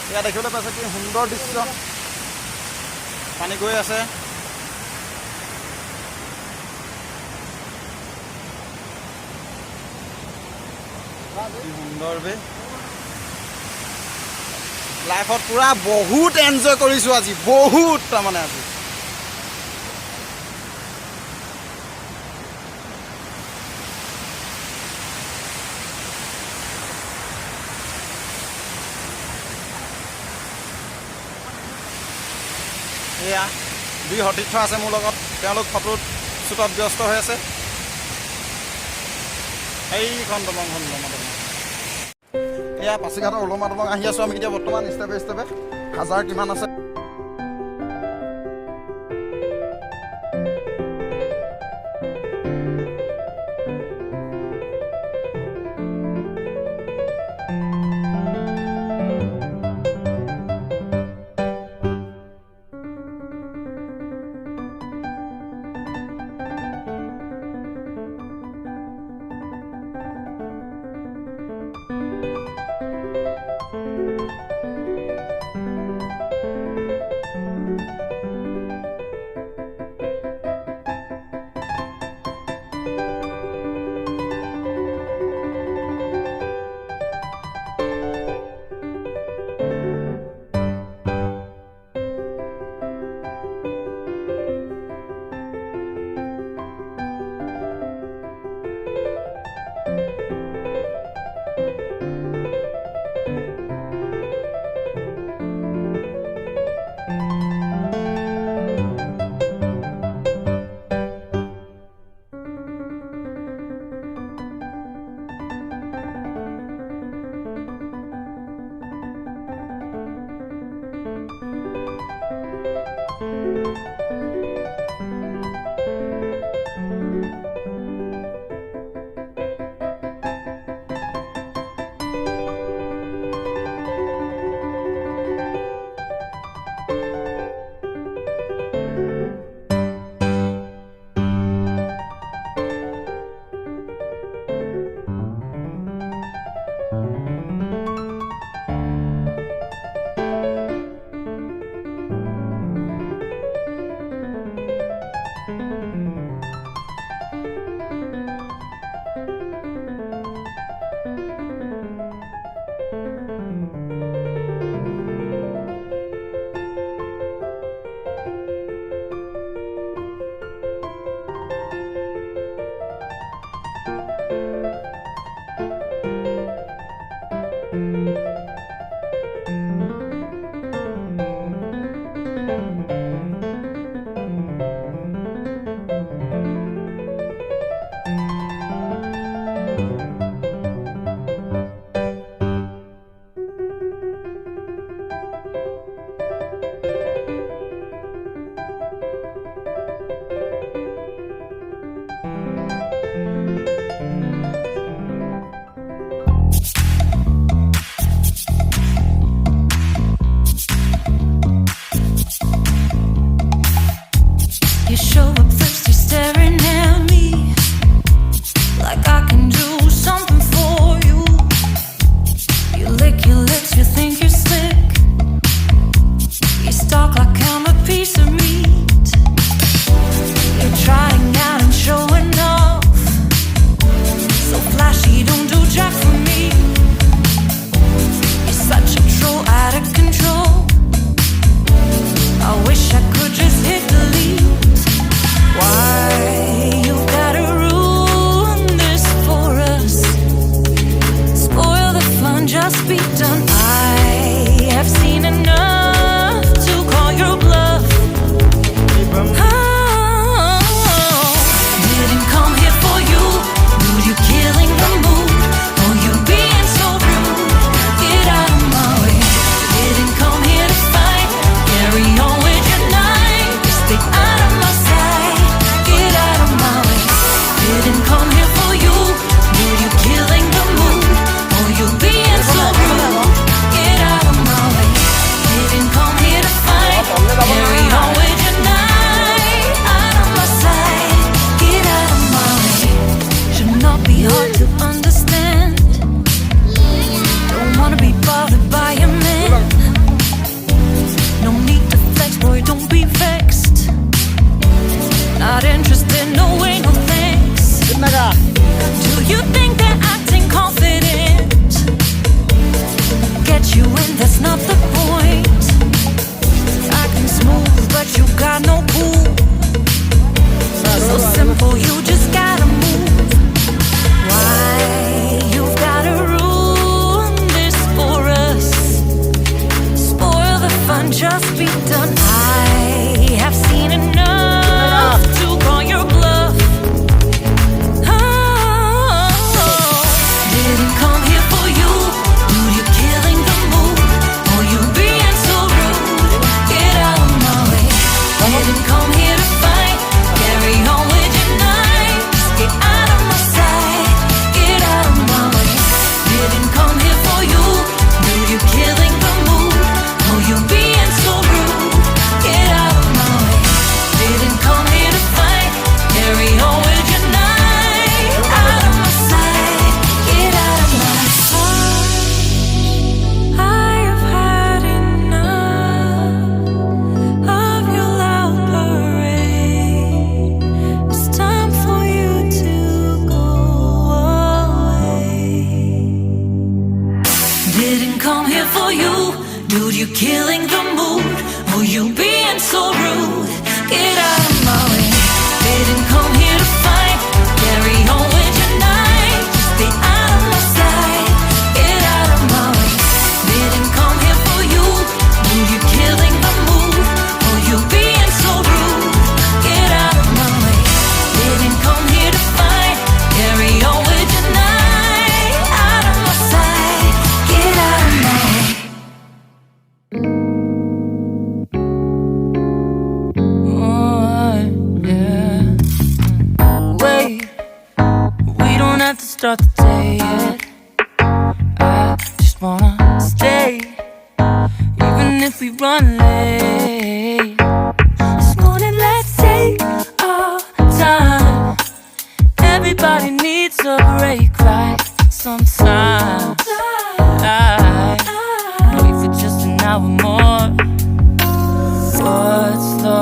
এয়া দেখিবলৈ পাইছে কি সুন্দৰ দৃশ্য পানী গৈ আছে কি সুন্দৰ বে লাইফত পুৰা বহুত এনজয় কৰিছোঁ আজি বহুত তাৰমানে আজি এয়া দুই সতীৰ্থ আছে মোৰ লগত তেওঁলোক ফটো শ্বুটত ব্যস্ত হৈ আছে এইখন দলংখন এয়া পাছিঘাটৰ ওলমা দলং আহি আছোঁ আমি এতিয়া বৰ্তমান ষ্টেপে ষ্টেপে হাজাৰ কিমান আছে that's not the point. Acting smooth, but you got no cool. So simple, you just gotta move. Why you've gotta ruin this for us? Spoil the fun, just be done. I have seen enough to call your bluff. Oh, didn't come here for you. Dude, you're killing the mood. Oh, you being so rude. Get out of my way. Didn't come here to fight. Carry on with your night. Just get out of my sight. Get out of my way. Didn't come here for you. Dude, you're killing the mood. Oh, you being so rude. Get out of my way. Didn't come here to fight. Carry on with your night. Out of my sight. Get out of my sight. I have had enough of your loud parade. It's time for you to go away. Didn't come here for you. Dude, you're killing the mood. Oh, you being so rude. Get out of my way. Didn't come here to fight. Carry on with your night. Just stay out of my sight. Get out of my way. Didn't come here for you. Dude, you're killing the mood. Oh, you being so rude. Get out of my way. Didn't come here to fight. Carry on with your night. Out of my sight. Get out of my way. Yeah. Wait, we don't have to start the day yet. I just wanna stay, even if we run late. This morning, let's take our time. Everybody needs a break, right? Sometimes I wait for just an hour more. What's the